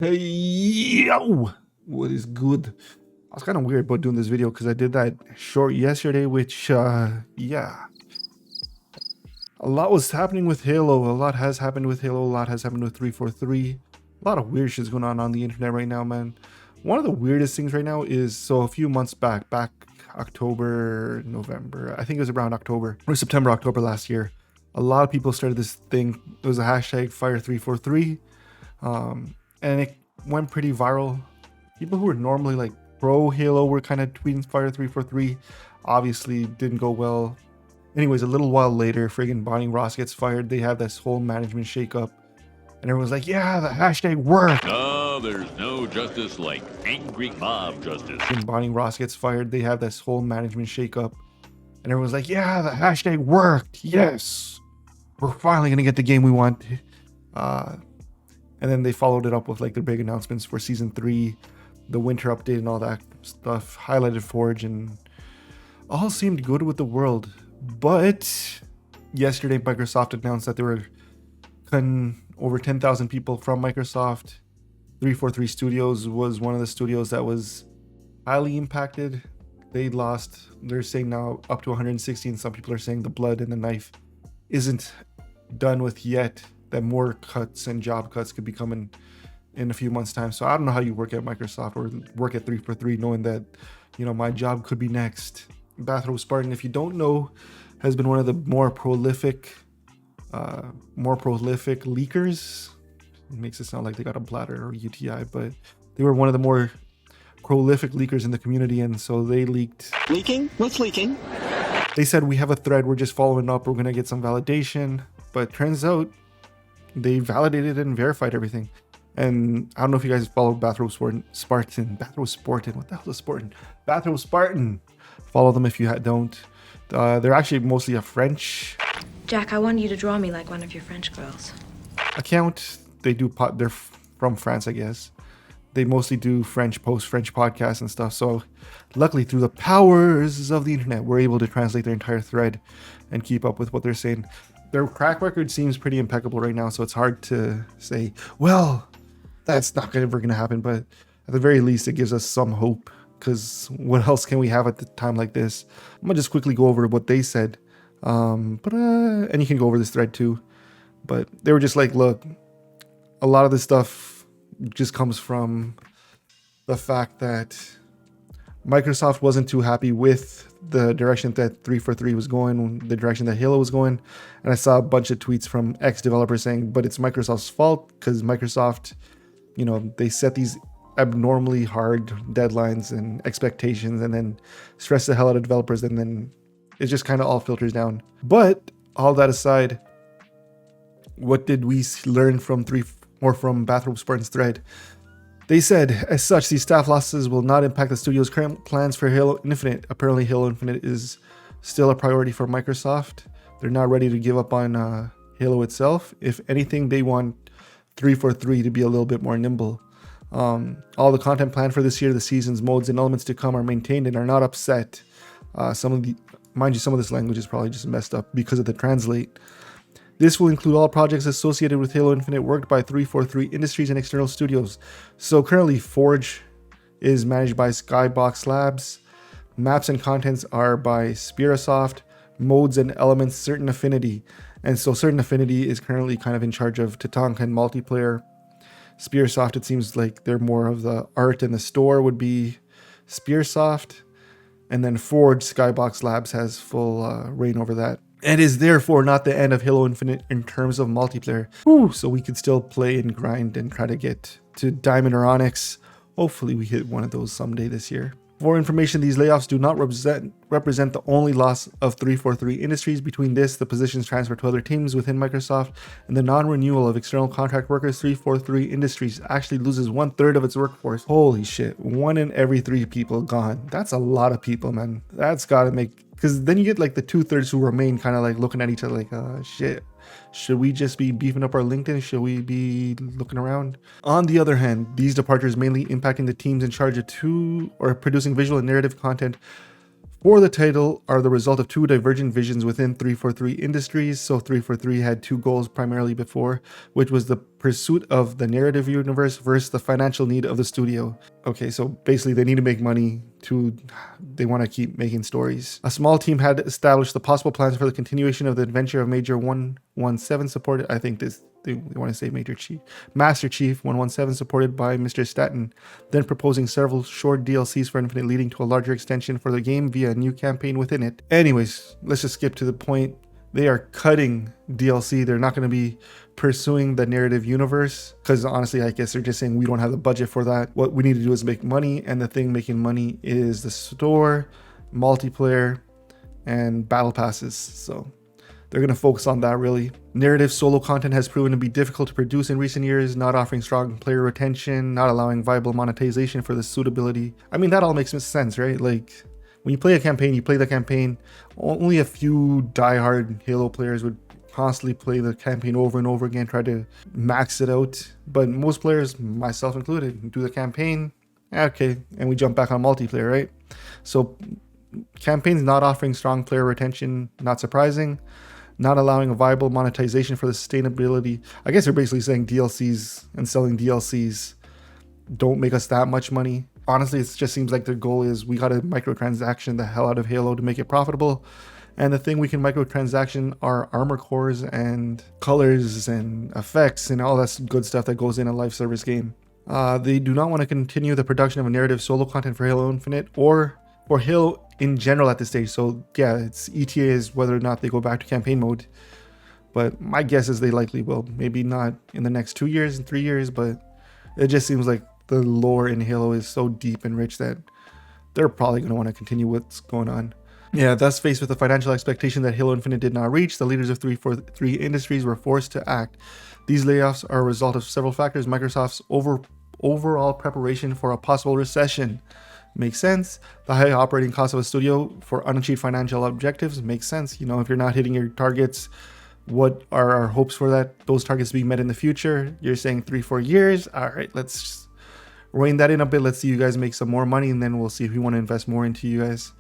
Hey, yo! What is good? I was kind of weird about doing this video because I did that short yesterday, which, yeah. A lot was happening with Halo. A lot has happened with Halo. A lot has happened with 343. A lot of weird shit's going on the internet right now, man. One of the weirdest things right now is, so a few months back October, November, I think it was around October, or September, October last year, a lot of people started this thing. It was a hashtag Fire343. And it went pretty viral. People who were normally like pro Halo were kind of tweeting Fire 343. Obviously didn't go well. Anyways, a little while later, friggin' Bonnie Ross gets fired. They have this whole management shakeup. And everyone's like, yeah, the hashtag worked. No, there's no justice like angry mob justice. And Bonnie Ross gets fired. They have this whole management shakeup. And everyone's like, yeah, the hashtag worked. Yes. We're finally going to get the game we want. And then they followed it up with like their big announcements for season 3, the winter update and all that stuff, highlighted Forge, and all seemed good with the world. But yesterday, Microsoft announced that they were cutting over 10,000 people from Microsoft. 343 Studios was one of the studios that was highly impacted. They're saying now up to 160, and some people are saying the blood and the knife isn't done with yet, that more cuts and job cuts could be coming in a few months' time. So I don't know how you work at Microsoft or work at 343 knowing that, you know, my job could be next. Bathrobe Spartan, if you don't know, has been one of the more prolific leakers. It makes it sound like they got a bladder or UTI, but they were one of the more prolific leakers in the community, and so they leaked. Leaking? What's leaking? They said, we have a thread, we're just following up, we're gonna get some validation, but turns out they validated and verified everything. And I don't know if you guys follow Bathrobe Spartan. What the hell is Spartan? Bathrobe Spartan. Follow them if you don't. They're actually mostly a French Jack, I want you to draw me like one of your French girls. account. They're from France, I guess. They mostly do French podcasts and stuff. So luckily, through the powers of the internet, we're able to translate their entire thread and keep up with what they're saying. Their crack record seems pretty impeccable right now, so it's hard to say, well, that's not ever going to happen. But at the very least, it gives us some hope, because what else can we have at the time like this? I'm going to just quickly go over what they said. And you can go over this thread too. But they were just like, look, a lot of this stuff just comes from the fact that Microsoft wasn't too happy with the direction that 343 was going, the direction that Halo was going. And I saw a bunch of tweets from ex-developers saying, but it's Microsoft's fault, because Microsoft, you know, they set these abnormally hard deadlines and expectations and then stress the hell out of developers, and then it just kind of all filters down. But all that aside, what did we learn from Bathrobe Spartan's thread? They said, as such, these staff losses will not impact the studio's current plans for Halo Infinite. Apparently, Halo Infinite is still a priority for Microsoft. They're not ready to give up on Halo itself. If anything, they want 343 to be a little bit more nimble. All the content planned for this year, the seasons, modes, and elements to come are maintained and are not upset. Mind you, some of this language is probably just messed up because of the translate. This will include all projects associated with Halo Infinite worked by 343 Industries and external studios. So currently, Forge is managed by Skybox Labs. Maps and contents are by Spirasoft. Modes and elements, Certain Affinity. And so Certain Affinity is currently kind of in charge of Tatanka and multiplayer. Spearsoft, it seems like they're more of the art and the store would be Spearsoft. And then Forge, Skybox Labs has full reign over that. And is therefore not the end of Halo Infinite in terms of multiplayer. So we could still play and grind and try to get to Diamond or Onyx. Hopefully we hit one of those someday this year. For information, these layoffs do not represent the only loss of 343 Industries. Between this, the positions transferred to other teams within Microsoft, and the non-renewal of external contract workers, 343 Industries actually loses 1/3 of its workforce. Holy shit, 1 in every 3 people gone. That's a lot of people, man. That's gotta make, because then you get like the 2/3 who remain kind of like looking at each other like, shit. Should we just be beefing up our LinkedIn? Should we be looking around? On the other hand, these departures mainly impacting the teams in charge of producing visual and narrative content for the title are the result of two divergent visions within 343 Industries. So 343 had two goals primarily before, which was the pursuit of the narrative universe versus the financial need of the studio. Okay, so basically they need to make money they want to keep making stories. A small team had established the possible plans for the continuation of the adventure of Major 117 supported, I think they want to say Master Chief 117 supported by Mr. Staten, then proposing several short DLCs for Infinite leading to a larger extension for the game via a new campaign within it. Anyways, let's just skip to the point. They are cutting DLC. They're not going to be pursuing the narrative universe because honestly, I guess they're just saying we don't have the budget for that. What we need to do is make money, and the thing making money is the store, multiplayer, and battle passes. So they're going to focus on that really. Narrative solo content has proven to be difficult to produce in recent years, not offering strong player retention, not allowing viable monetization for the suitability. I mean, that all makes sense, right? Like, when you play a campaign, you play the campaign. Only a few diehard Halo players would constantly play the campaign over and over again, try to max it out. But most players, myself included, do the campaign, okay, and we jump back on multiplayer, right? So campaigns not offering strong player retention, not surprising. Not allowing a viable monetization for the sustainability. I guess they're basically saying DLCs and selling DLCs don't make us that much money. Honestly, it just seems like their goal is we got to microtransaction the hell out of Halo to make it profitable. And the thing we can microtransaction are armor cores and colors and effects and all that good stuff that goes in a live service game. They do not want to continue the production of a narrative solo content for Halo Infinite or for Halo in general at this stage. So yeah, it's ETA is whether or not they go back to campaign mode. But my guess is they likely will. Maybe not in the next 2 years and 3 years, but it just seems like the lore in Halo is so deep and rich that they're probably going to want to continue what's going on. Yeah, thus faced with the financial expectation that Halo Infinite did not reach, the leaders of 343 Industries were forced to act. These layoffs are a result of several factors. Microsoft's overall preparation for a possible recession makes sense. The high operating cost of a studio for unachieved financial objectives makes sense. You know, if you're not hitting your targets, what are our hopes for those targets to be met in the future? You're saying 3-4 years. All right, let's just rein that in a bit. Let's see you guys make some more money, and then we'll see if we want to invest more into you guys.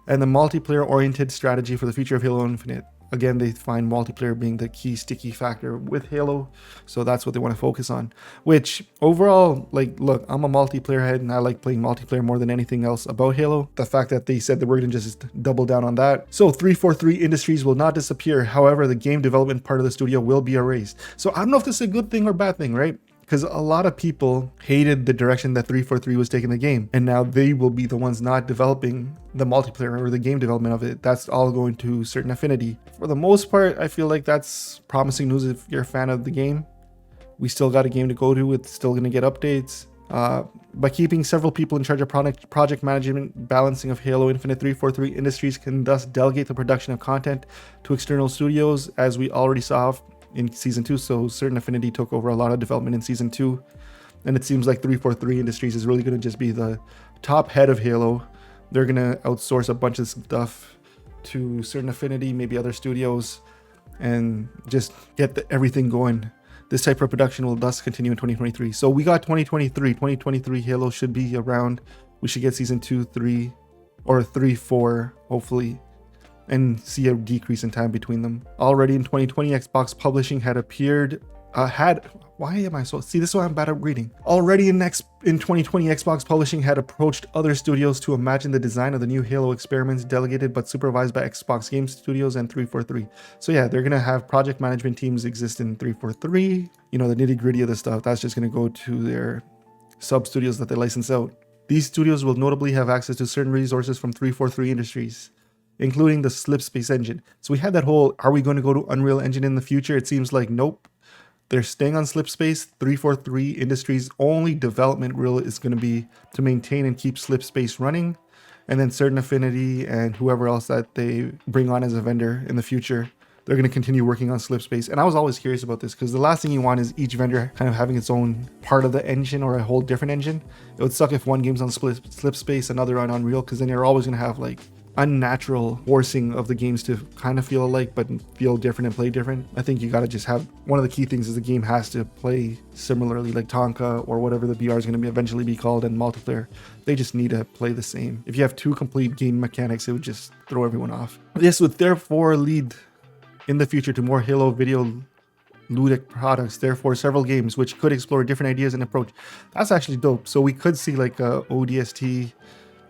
And the multiplayer oriented strategy for the future of Halo Infinite. Again, they find multiplayer being the key sticky factor with Halo, so that's what they want to focus on. Which overall, like, look, I'm a multiplayer head and I like playing multiplayer more than anything else about Halo. The fact that they said that we're going to just double down on that. So 343 Industries will not disappear. However, the game development part of the studio will be erased. So I don't know if this is a good thing or bad thing, right? Because a lot of people hated the direction that 343 was taking the game, and now they will be the ones not developing the multiplayer or the game development of it. That's all going to Certain Affinity. For the most part, I feel like that's promising news if you're a fan of the game. We still got a game to go to. It's still going to get updates. By keeping several people in charge of project management, balancing of Halo Infinite, 343 Industries can thus delegate the production of content to external studios, as we already saw in Season 2, so Certain Affinity took over a lot of development in Season 2, and it seems like 343 Industries is really going to just be the top head of Halo. They're going to outsource a bunch of stuff to Certain Affinity, maybe other studios, and just get everything going. This type of production will thus continue in 2023. So we got 2023 Halo should be around. We should get Season 2, 3, or 3, 4, hopefully, and see a decrease in time between them. Already in 2020, Xbox Publishing had appeared, why am I so, see, this is why I'm bad at reading. Already in 2020, Xbox Publishing had approached other studios to imagine the design of the new Halo experiments, delegated but supervised by Xbox Game Studios and 343. So yeah, they're gonna have project management teams exist in 343. You know, the nitty gritty of the stuff, that's just gonna go to their sub studios that they license out. These studios will notably have access to certain resources from 343 Industries, including the Slipspace engine. So we had that whole, are we going to go to Unreal Engine in the future? It seems like nope. They're staying on Slipspace. 343 Industries' only development rule is going to be to maintain and keep Slipspace running. And then Certain Affinity and whoever else that they bring on as a vendor in the future, they're going to continue working on Slipspace. And I was always curious about this because the last thing you want is each vendor kind of having its own part of the engine or a whole different engine. It would suck if one game's on Slipspace, another on Unreal, because then you're always going to have like unnatural forcing of the games to kind of feel alike but feel different and play different. I think you gotta just have, one of the key things is the game has to play similarly, like Tonka or whatever the BR is going to be eventually be called, and multiplayer. They just need to play the same. If you have two complete game mechanics, it would just throw everyone off. This would therefore lead in the future to more Halo video ludic products, therefore several games which could explore different ideas and approach. That's actually dope. So we could see like a ODST,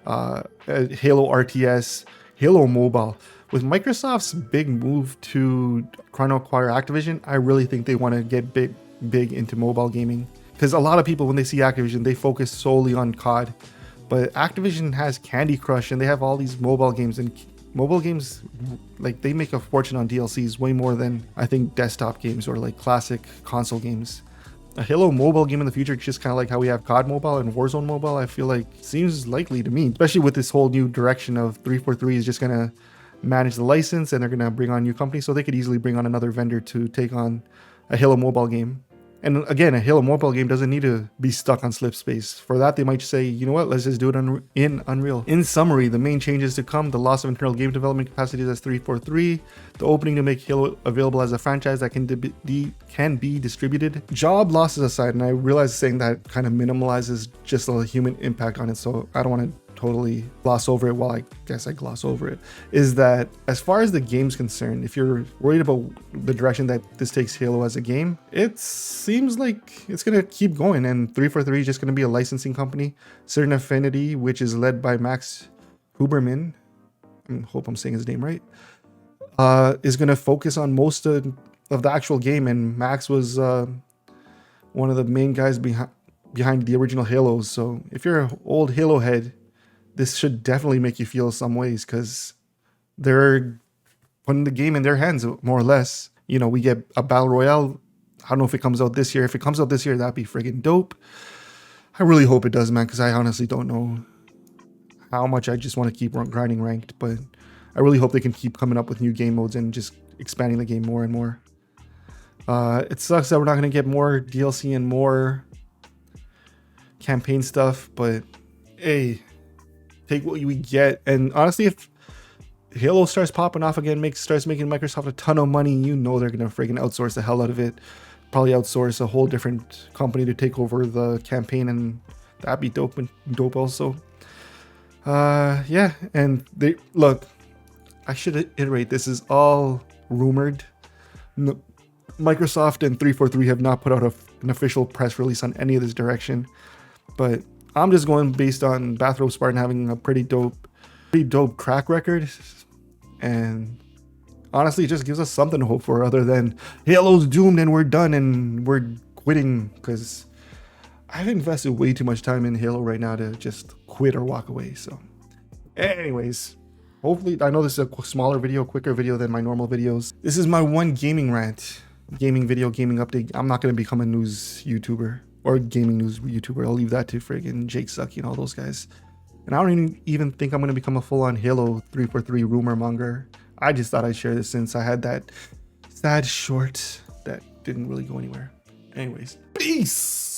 Halo RTS, Halo Mobile. With Microsoft's big move to trying to acquire Activision, I really think they want to get big into mobile gaming, because a lot of people, when they see Activision, they focus solely on COD, but Activision has Candy Crush and they have all these mobile games, and mobile games, like, they make a fortune on DLCs way more than I think desktop games or like classic console games. A Halo mobile game in the future, just kind of like how we have COD Mobile and Warzone Mobile, I feel like seems likely to me, especially with this whole new direction of 343 is just gonna manage the license and they're gonna bring on new companies, so they could easily bring on another vendor to take on a Halo mobile game. And again, a Halo mobile game doesn't need to be stuck on Slipspace. For that, they might say, you know what, let's just do it in Unreal. In summary, the main changes to come: the loss of internal game development capacities as 343, the opening to make Halo available as a franchise that can be distributed. Job losses aside, and I realize saying that kind of minimalizes just a human impact on it, so I don't want to totally gloss over it. Well, I guess I gloss over it, is that as far as the game's concerned, if you're worried about the direction that this takes Halo as a game, it seems like it's gonna keep going, and 343 is just gonna be a licensing company. Certain Affinity, which is led by Max Huberman, I hope I'm saying his name right, is gonna focus on most of the actual game, and Max was one of the main guys behind the original Halos. So if you're an old Halo head, this should definitely make you feel some ways, because they're putting the game in their hands, more or less. You know, we get a Battle Royale. I don't know if it comes out this year. If it comes out this year, that'd be friggin' dope. I really hope it does, man, because I honestly don't know how much I just want to keep grinding ranked, but I really hope they can keep coming up with new game modes and just expanding the game more and more. It sucks that we're not going to get more DLC and more campaign stuff, but hey, take what we get. And honestly, if Halo starts popping off again, starts making Microsoft a ton of money, you know they're gonna friggin' outsource the hell out of it. Probably outsource a whole different company to take over the campaign, and that'd be dope also. Yeah, and they look. I should iterate. This is all rumored. No, Microsoft and 343 have not put out an official press release on any of this direction, but I'm just going based on Bathrobe Spartan having a pretty dope track record, and honestly, it just gives us something to hope for, other than Halo's doomed and we're done and we're quitting, because I've invested way too much time in Halo right now to just quit or walk away. So anyways, hopefully, I know this is a smaller video, quicker video than my normal videos. This is my one gaming rant, gaming update. I'm not going to become a news YouTuber or gaming news YouTuber. I'll leave that to friggin' Jake Sucky and all those guys. And I don't even think I'm going to become a full-on Halo 343 rumor monger. I just thought I'd share this since I had that sad short that didn't really go anywhere. Anyways, peace!